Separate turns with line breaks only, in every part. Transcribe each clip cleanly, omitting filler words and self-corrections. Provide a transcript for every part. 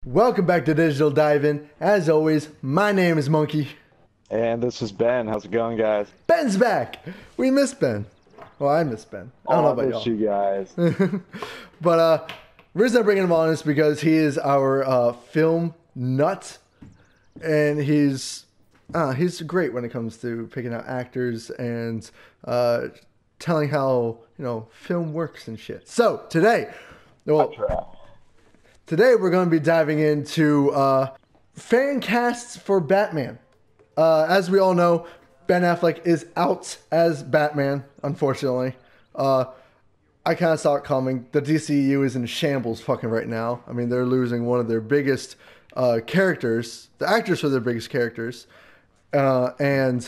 Welcome back to Digital Dive-In. As always, my name is Monkey.
And this is Ben. How's it going, guys?
Ben's back! We missed Ben. Well, I miss Ben. I don't know about
y'all. You guys.
But the reason I'm bringing him on is because he is our film nut. And he's great when it comes to picking out actors and telling how, film works and shit. So, today we're going to be diving into fan casts for Batman. As we all know, Ben Affleck is out as Batman, unfortunately. I kind of saw it coming. The DCU is in shambles fucking right now. I mean, they're losing one of their biggest characters, the actors for their biggest characters. And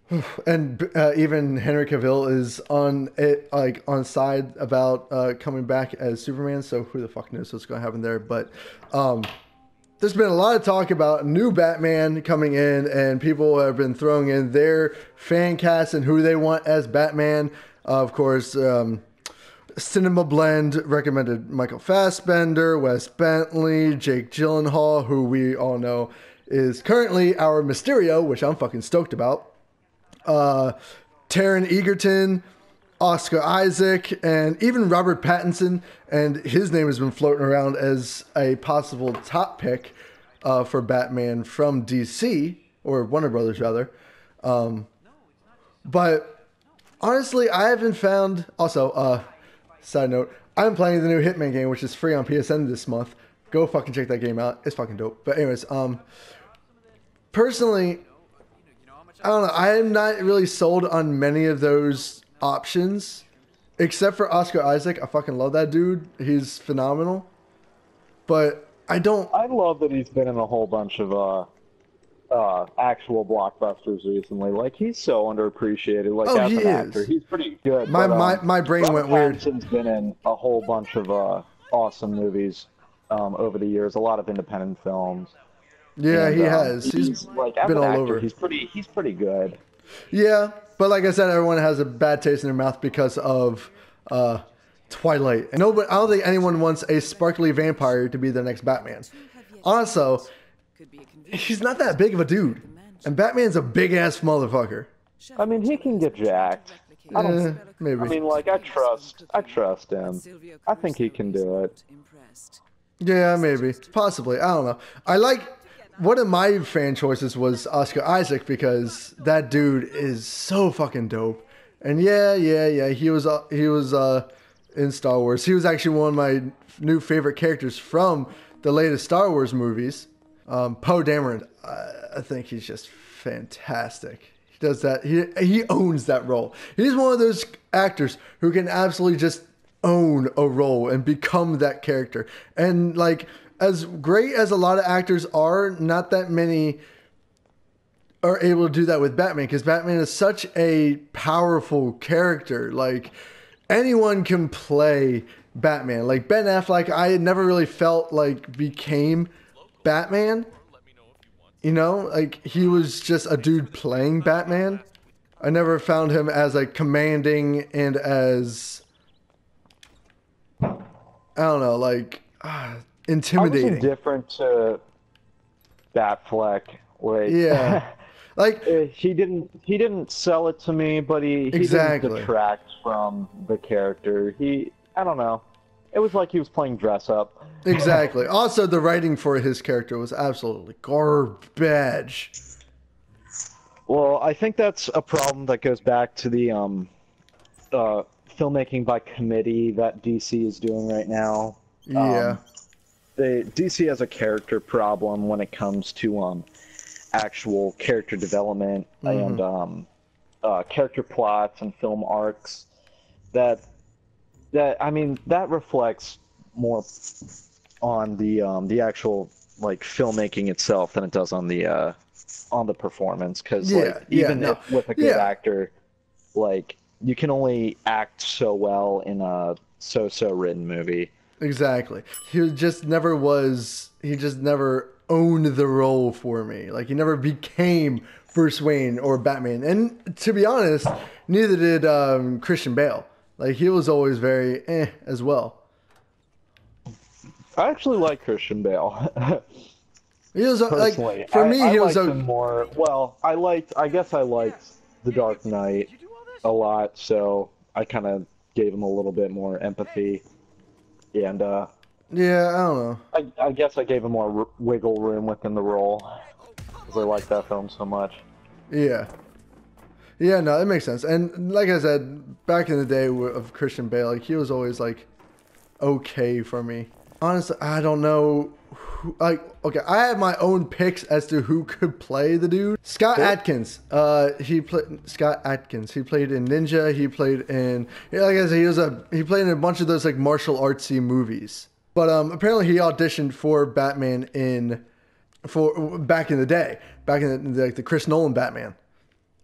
even Henry Cavill is on it, on side about coming back as Superman. So who the fuck knows what's going to happen there? But there's been a lot of talk about new Batman coming in, and people have been throwing in their fan cast and who they want as Batman. Of course, Cinema Blend recommended Michael Fassbender, Wes Bentley, Jake Gyllenhaal, who we all know is currently our Mysterio, which I'm fucking stoked about. Taron Egerton, Oscar Isaac, and even Robert Pattinson, and his name has been floating around as a possible top pick for Batman from DC, or Warner Brothers rather. But honestly, I haven't found... Also, side note, I'm playing the new Hitman game, which is free on PSN this month. Go fucking check that game out. It's fucking dope. But anyways, personally, I don't know. I am not really sold on many of those options, except for Oscar Isaac. I fucking love that dude. He's phenomenal. But I don't...
I love that he's been in a whole bunch of actual blockbusters recently. Like, he's so underappreciated. Like, as an actor, he's pretty good.
My brain went weird.
Pattinson's been in a whole bunch of awesome movies over the years. A lot of independent films.
Yeah, and, he has.
He's like, as been an all actor, over. He's pretty good.
Yeah, but like I said, everyone has a bad taste in their mouth because of Twilight. And I don't think anyone wants a sparkly vampire to be the next Batman. Also, he's not that big of a dude, and Batman's a big ass motherfucker.
I mean, he can get jacked.
Maybe.
I mean, like, I trust him. I think he can do it.
Yeah, maybe, possibly. I don't know. One of my fan choices was Oscar Isaac because that dude is so fucking dope. And yeah. He was in Star Wars. He was actually one of my new favorite characters from the latest Star Wars movies. Poe Dameron. I think he's just fantastic. He does that. He owns that role. He's one of those actors who can absolutely just own a role and become that character. And like, as great as a lot of actors are, not that many are able to do that with Batman, because Batman is such a powerful character. Like, anyone can play Batman. Like, Ben Affleck, I had never really felt like became Batman. Like, he was just a dude playing Batman. I never found him as like commanding and as, I don't know, like, intimidating.
I was indifferent to Batfleck. Like,
yeah, like
he didn't sell it to me, but he didn't detract from the character. I don't know. It was like he was playing dress up.
Exactly. Also, the writing for his character was absolutely garbage.
Well, I think that's a problem that goes back to the filmmaking by committee that DC is doing right now.
Yeah.
DC has a character problem when it comes to actual character development and character plots and film arcs. That reflects more on the actual like filmmaking itself than it does on the performance. Because with a good actor, like, you can only act so well in a so-so written movie.
Exactly. He just never owned the role for me. Like, he never became Bruce Wayne or Batman. And to be honest, neither did Christian Bale. Like, he was always very as well.
I actually like Christian Bale.
He was
Personally,
like, for me,
I
he was
liked him more. Well, I guess I liked The Dark Knight a lot, so I kind of gave him a little bit more empathy, and
yeah, I don't know.
I guess I gave him more wiggle room within the role because I like that film so much.
Yeah. Yeah, no, that makes sense. And like I said, back in the day of Christian Bale, like he was always like okay for me. Honestly, I don't know. Like, okay, I have my own picks as to who could play the dude. Scott Adkins. He played Scott Adkins. He played in Ninja. He played in, yeah, like I said, he played in a bunch of those like martial artsy movies. But apparently he auditioned for Batman for back in the day, back in the Chris Nolan Batman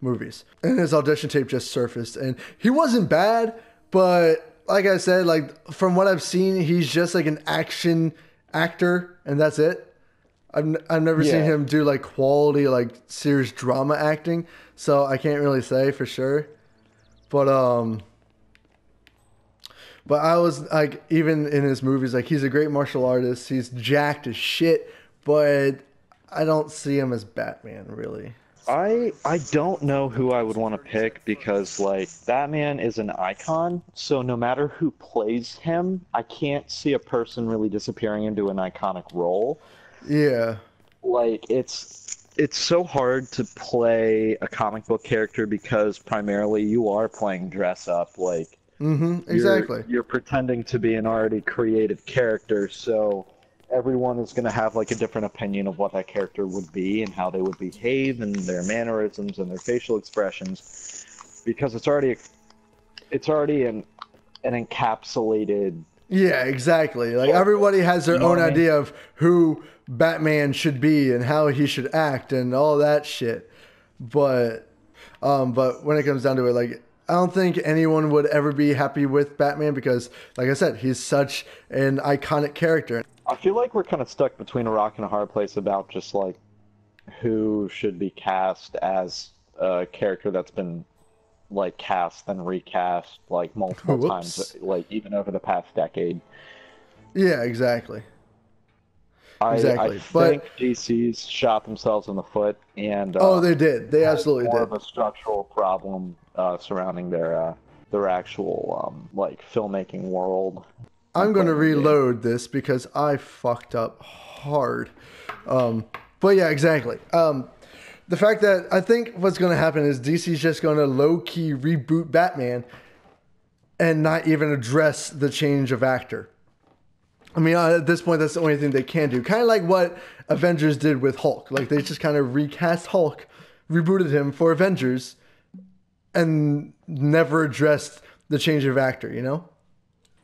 movies, and his audition tape just surfaced, and he wasn't bad, but like I said, like from what I've seen, he's just like an action actor, and that's it. I've never seen him do like quality like serious drama acting, so I can't really say for sure. But I was like, even in his movies, like he's a great martial artist. He's jacked as shit, but I don't see him as Batman really.
I don't know who I would want to pick because like Batman is an icon, so no matter who plays him, I can't see a person really disappearing into an iconic role.
Yeah.
Like it's so hard to play a comic book character because primarily you are playing dress up, like
exactly.
You're pretending to be an already created character, so everyone is going to have like a different opinion of what that character would be and how they would behave and their mannerisms and their facial expressions because it's already an encapsulated.
Yeah, exactly. Like everybody has their own idea of who Batman should be and how he should act and all that shit. But when it comes down to it, like I don't think anyone would ever be happy with Batman because, like I said, he's such an iconic character.
I feel like we're kind of stuck between a rock and a hard place about just like who should be cast as a character that's been like cast and recast like multiple times, like even over the past decade.
Yeah, exactly.
I think DC's shot themselves in the foot, and
they did. They absolutely did.
More of a structural problem surrounding their actual like filmmaking world.
I'm going to reload this because I fucked up hard. But yeah, exactly. The fact that I think what's going to happen is DC's just going to low-key reboot Batman and not even address the change of actor. I mean, at this point, that's the only thing they can do. Kind of like what Avengers did with Hulk. Like, they just kind of recast Hulk, rebooted him for Avengers, and never addressed the change of actor, you know?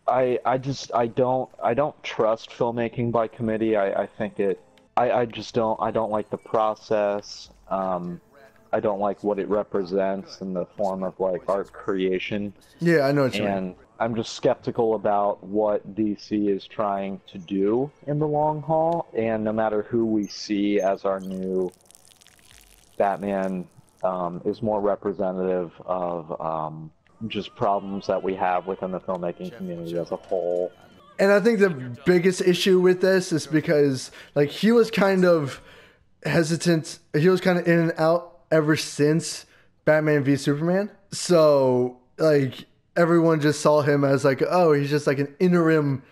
I don't trust filmmaking by committee. I don't like the process. I don't like what it represents in the form of like art creation.
Yeah, I know what you mean.
I'm just skeptical about what DC is trying to do in the long haul, and no matter who we see as our new Batman is more representative of just problems that we have within the filmmaking community as a whole.
And I think the biggest issue with this is because like he was kind of hesitant, he was kind of in and out ever since Batman v Superman. So like everyone just saw him as like, oh, he's just like an interim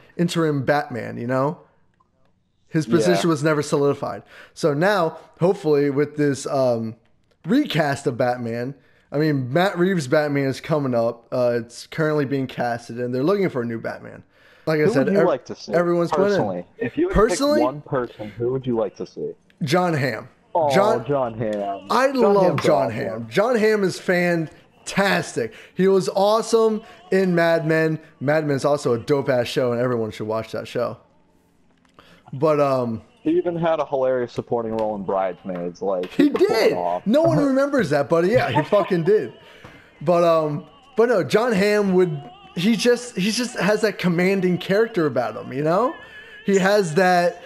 Batman, you know? His position was never solidified. So now, hopefully with this recast of Batman, I mean, Matt Reeves' Batman is coming up. It's currently being casted, and they're looking for a new Batman. Like I said,
who would you like to see?
Everyone's
personally. If you would pick one person, who would you like to see?
John Hamm.
Oh, John Hamm.
I love John Hamm. John Hamm is fantastic. He was awesome in Mad Men. Mad Men is also a dope ass show, and everyone should watch that show. But
he even had a hilarious supporting role in Bridesmaids. Like
he did. No one remembers that, but yeah, he fucking did. But no, John Hamm would. He just has that commanding character about him. You know, he has that.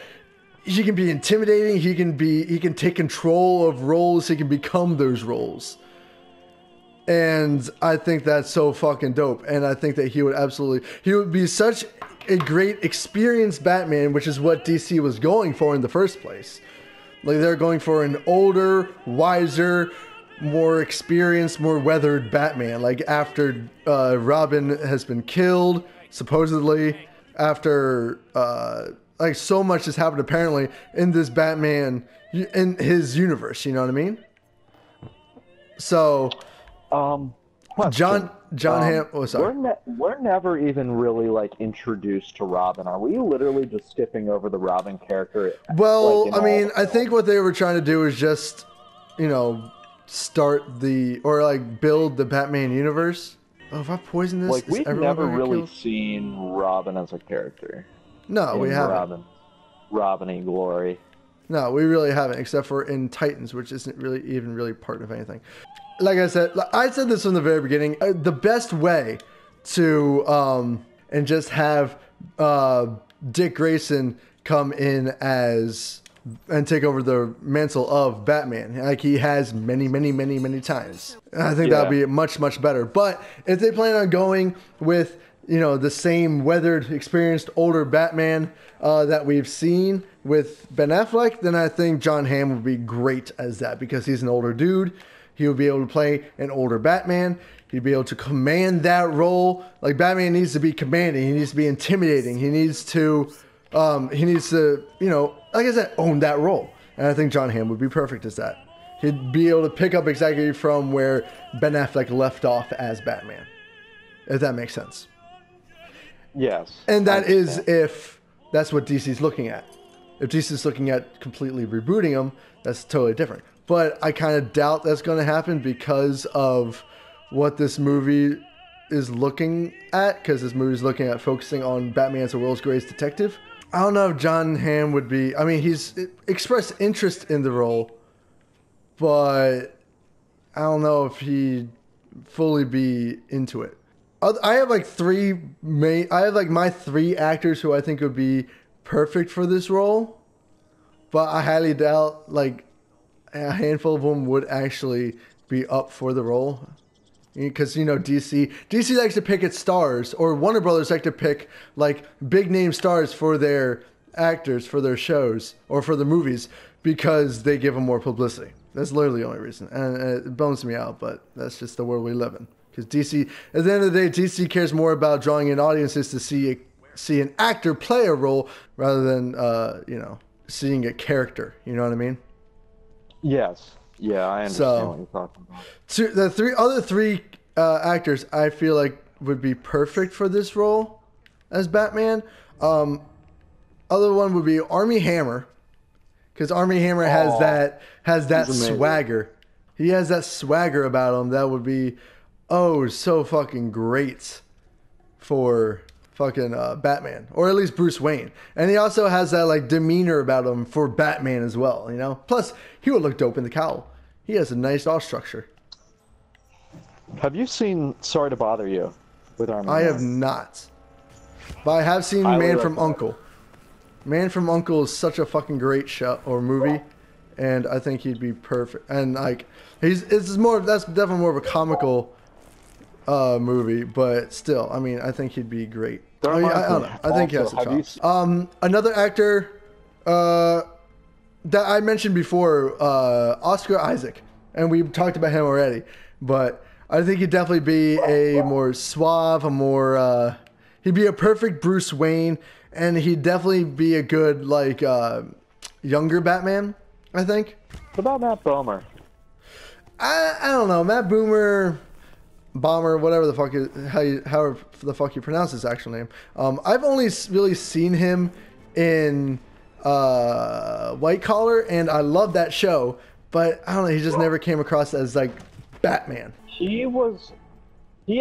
He can be intimidating. He can take control of roles. He can become those roles. And I think that's so fucking dope. And I think that he would be such a great experienced Batman, which is what DC was going for in the first place. Like they're going for an older, wiser, more experienced, more weathered Batman. Like after Robin has been killed, supposedly, after like so much has happened apparently in this Batman, in his universe, you know what I mean? So John Hamm, oh sorry.
We're never even really like introduced to Robin. Are we literally just skipping over the Robin character?
Well, like, I mean, I think what they were trying to do is just, you know, start the, or like build the Batman universe. Oh, if I poison this,
like we've never really seen Robin as a character.
No, we haven't.
Robin and Glory.
No, we really haven't, except for in Titans, which isn't really even really part of anything. Like I said this from the very beginning. The best way to and just have Dick Grayson come in as and take over the mantle of Batman, like he has many times. I think that would be much better. But if they plan on going with, you know, the same weathered, experienced, older Batman that we've seen with Ben Affleck, then I think John Hamm would be great as that, because he's an older dude. He would be able to play an older Batman. He'd be able to command that role. Like Batman needs to be commanding. He needs to be intimidating. He needs to, you know, like I said, own that role. And I think John Hamm would be perfect as that. He'd be able to pick up exactly from where Ben Affleck left off as Batman, if that makes sense.
Yes.
And that is if that's what DC's looking at. If DC's looking at completely rebooting him, that's totally different. But I kind of doubt that's going to happen because of what this movie is looking at. Because this movie is looking at focusing on Batman as the world's greatest detective. I don't know if John Hamm would be... I mean, he's expressed interest in the role. But I don't know if he'd fully be into it. I have like my three actors who I think would be perfect for this role. But I highly doubt like a handful of them would actually be up for the role. Because, you know, DC likes to pick its stars, or Warner Brothers like to pick like big name stars for their actors, for their shows, or for the movies, because they give them more publicity. That's literally the only reason. And it bums me out, but that's just the world we live in. Because DC, at the end of the day, DC cares more about drawing in audiences to see an actor play a role rather than, you know, seeing a character. You know what I mean?
Yes. Yeah, I understand what you're talking about.
The other three actors I feel like would be perfect for this role as Batman. Other one would be Armie Hammer, because Armie Hammer has that swagger. He has that swagger about him that would be so fucking great for fucking Batman, or at least Bruce Wayne. And he also has that like demeanor about him for Batman as well, you know. Plus, he would look dope in the cowl. He has a nice jaw structure.
Have you seen Sorry to Bother You with Armie?
I have not, but I have seen Man from U.N.C.L.E. Man from U.N.C.L.E. is such a fucking great show or movie, and I think he'd be perfect. And like, that's definitely more of a comical movie, but still, I mean, I think he'd be great. I don't know. I think he has the chops. Another actor that I mentioned before, Oscar Isaac, and we talked about him already, but I think he'd definitely be a more suave, he'd be a perfect Bruce Wayne, and he'd definitely be a good, like, younger Batman, I think.
What about Matt Bomer?
I don't know. Matt Bomber, whatever the fuck however the fuck you pronounce his actual name. I've only really seen him in White Collar, and I love that show, but I don't know, he just never came across as like Batman.
He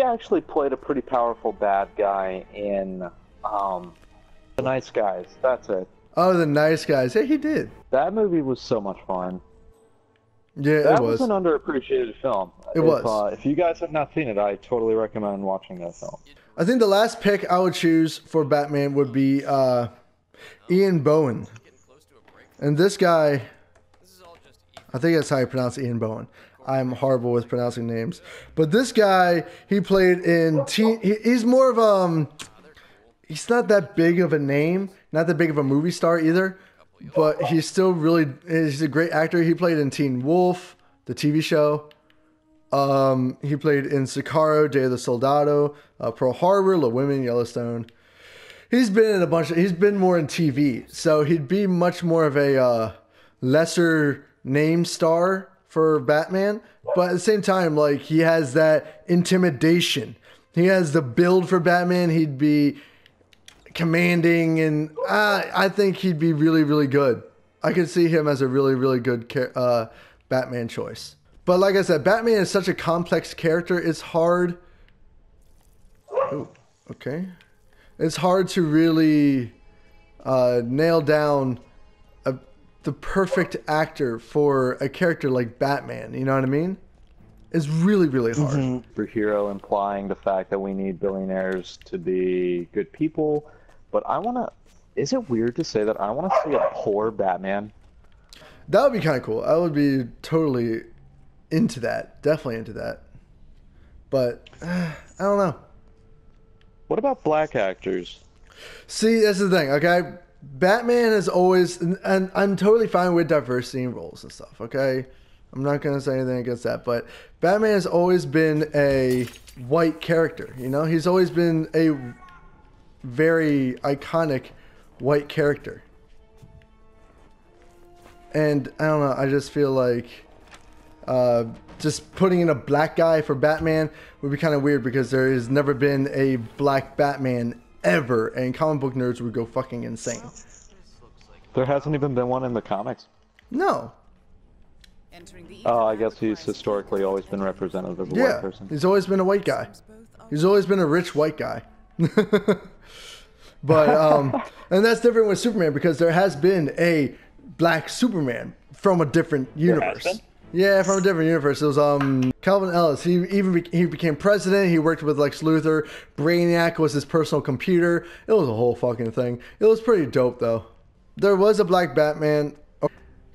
actually played a pretty powerful bad guy in The Nice Guys. That's it.
Oh, The Nice Guys. Yeah, he did.
That movie was so much fun.
Yeah,
that was an underappreciated film.
It was.
If you guys have not seen it, I totally recommend watching that film.
I think the last pick I would choose for Batman would be Ian Bohen. And this guy, I think that's how you pronounce Ian Bohen. I'm horrible with pronouncing names. But this guy, he played in he's more of he's not that big of a name, not that big of a movie star either, but he's still he's a great actor. He played in Teen Wolf, the TV show. He played in Sicario, Day of the Soldado, Pearl Harbor, Little Women, Yellowstone. He's been in he's been more in TV, so he'd be much more of a lesser name star for Batman. But at the same time, like, he has that intimidation. He has the build for Batman. He'd be commanding, and I think he'd be really, really good. I could see him as a really, really good Batman choice. But like I said, Batman is such a complex character. It's hard. Oh, okay. It's hard to really nail down the perfect actor for a character like Batman. You know what I mean? It's really, really hard.
Superhero implying the fact that we need billionaires to be good people. But is it weird to say that I want to see a poor Batman?
That would be kind of cool. I would be totally into that. Definitely into that. But I don't know.
What about black actors?
See, that's the thing, okay? Batman is always, and I'm totally fine with diversity in roles and stuff, okay? I'm not going to say anything against that, but Batman has always been a white character, you know? He's always been a very iconic white character. And I don't know, I just feel like just putting in a black guy for Batman would be kind of weird because there has never been a black Batman ever, and comic book nerds would go fucking insane.
There hasn't even been one in the comics.
No.
Oh, I guess he's historically always been represented as a white person.
He's always been a white guy. He's always been a rich white guy. But and that's different with Superman because there has been a black Superman from a different universe. Yeah, from a different universe. It was Calvin Ellis. He became president. He worked with Lex Luthor. Brainiac was his personal computer. It was a whole fucking thing. It was pretty dope though. There was a black Batman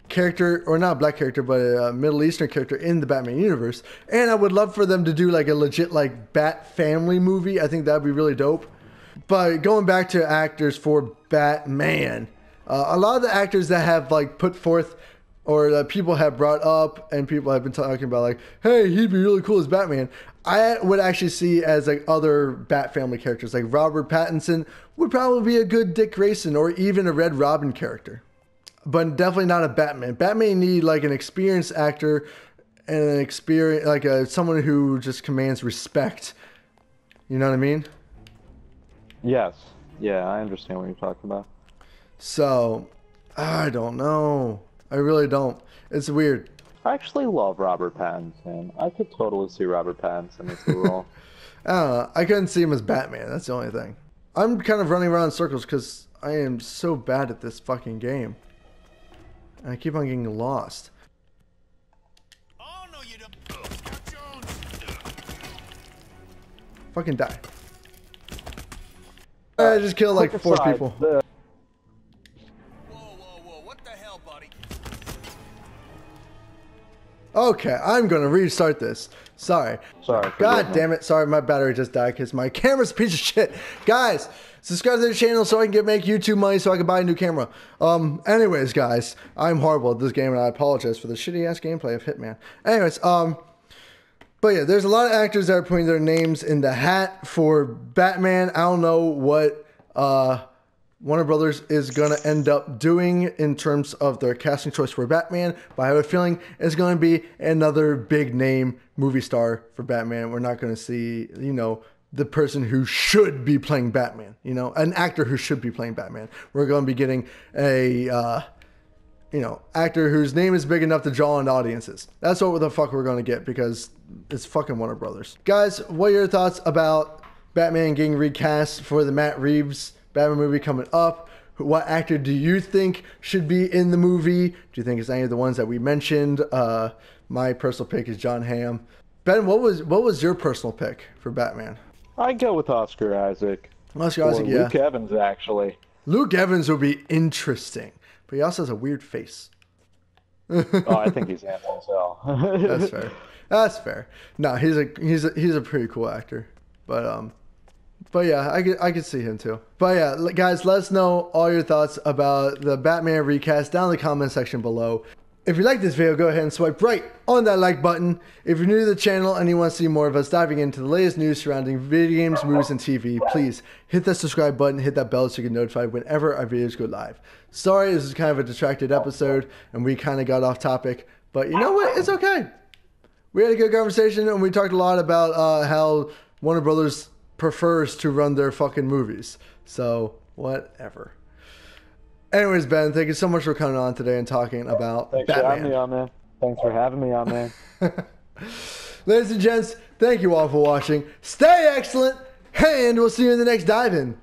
character, or not a black character, but a Middle Eastern character in the Batman universe. And I would love for them to do like a legit like Bat family movie. I think that'd be really dope. But going back to actors for Batman, a lot of the actors that have like put forth, or that people have brought up and people have been talking about, like, hey, he'd be really cool as Batman, I would actually see as like other Bat family characters. Like Robert Pattinson would probably be a good Dick Grayson, or even a Red Robin character. But definitely not a Batman. Batman need like an experienced actor and an experience, like someone who just commands respect. You know what I mean?
Yes. Yeah, I understand what you're talking about.
So, I don't know. I really don't. It's weird.
I actually love Robert Pattinson. I could totally see Robert Pattinson as the role.
I don't know. I couldn't see him as Batman. That's the only thing. I'm kind of running around in circles because I am so bad at this fucking game. And I keep on getting lost. Oh, no, you don't. Fucking die. I just killed like 4 people. Okay, I'm gonna restart this. Sorry. God damn it. Sorry, my battery just died because my camera's a piece of shit. Guys, subscribe to the channel so I can make YouTube money so I can buy a new camera. Anyways, guys, I'm horrible at this game and I apologize for the shitty ass gameplay of Hitman. Anyways, but yeah, there's a lot of actors that are putting their names in the hat for Batman. I don't know what Warner Brothers is going to end up doing in terms of their casting choice for Batman, but I have a feeling it's going to be another big name movie star for Batman. We're not going to see, you know, the person who should be playing Batman, you know, an actor who should be playing Batman. We're going to be getting a, you know, actor whose name is big enough to draw in audiences. That's what the fuck we're going to get because it's fucking Warner Brothers. Guys, what are your thoughts about Batman getting recast for the Matt Reeves Batman movie coming up? What actor do you think should be in the movie? Do you think it's any of the ones that we mentioned? My personal pick is John Hamm. Ben, what was your personal pick for Batman?
I'd go with Oscar Isaac.
Oscar Isaac, yeah.
Luke Evans, actually.
Luke Evans would be interesting, but he also has a weird face.
Oh, I think he's handsome as hell.
That's fair. That's fair. No, he's a pretty cool actor, but But yeah, I could see him too. But yeah, guys, let us know all your thoughts about the Batman recast down in the comment section below. If you like this video, go ahead and swipe right on that like button. If you're new to the channel and you want to see more of us diving into the latest news surrounding video games, movies, and TV, please hit that subscribe button, hit that bell so you get notified whenever our videos go live. Sorry, this is kind of a distracted episode and we kind of got off topic, but you know what? It's okay. We had a good conversation and we talked a lot about how Warner Brothers prefers to run their fucking movies. So, whatever. Anyways, Ben, thank you so much for coming on today and talking about
Thanks
Batman.
for having me on, man. Thanks for having me on, man.
Ladies and gents, thank you all for watching. Stay excellent, and we'll see you in the next dive-in.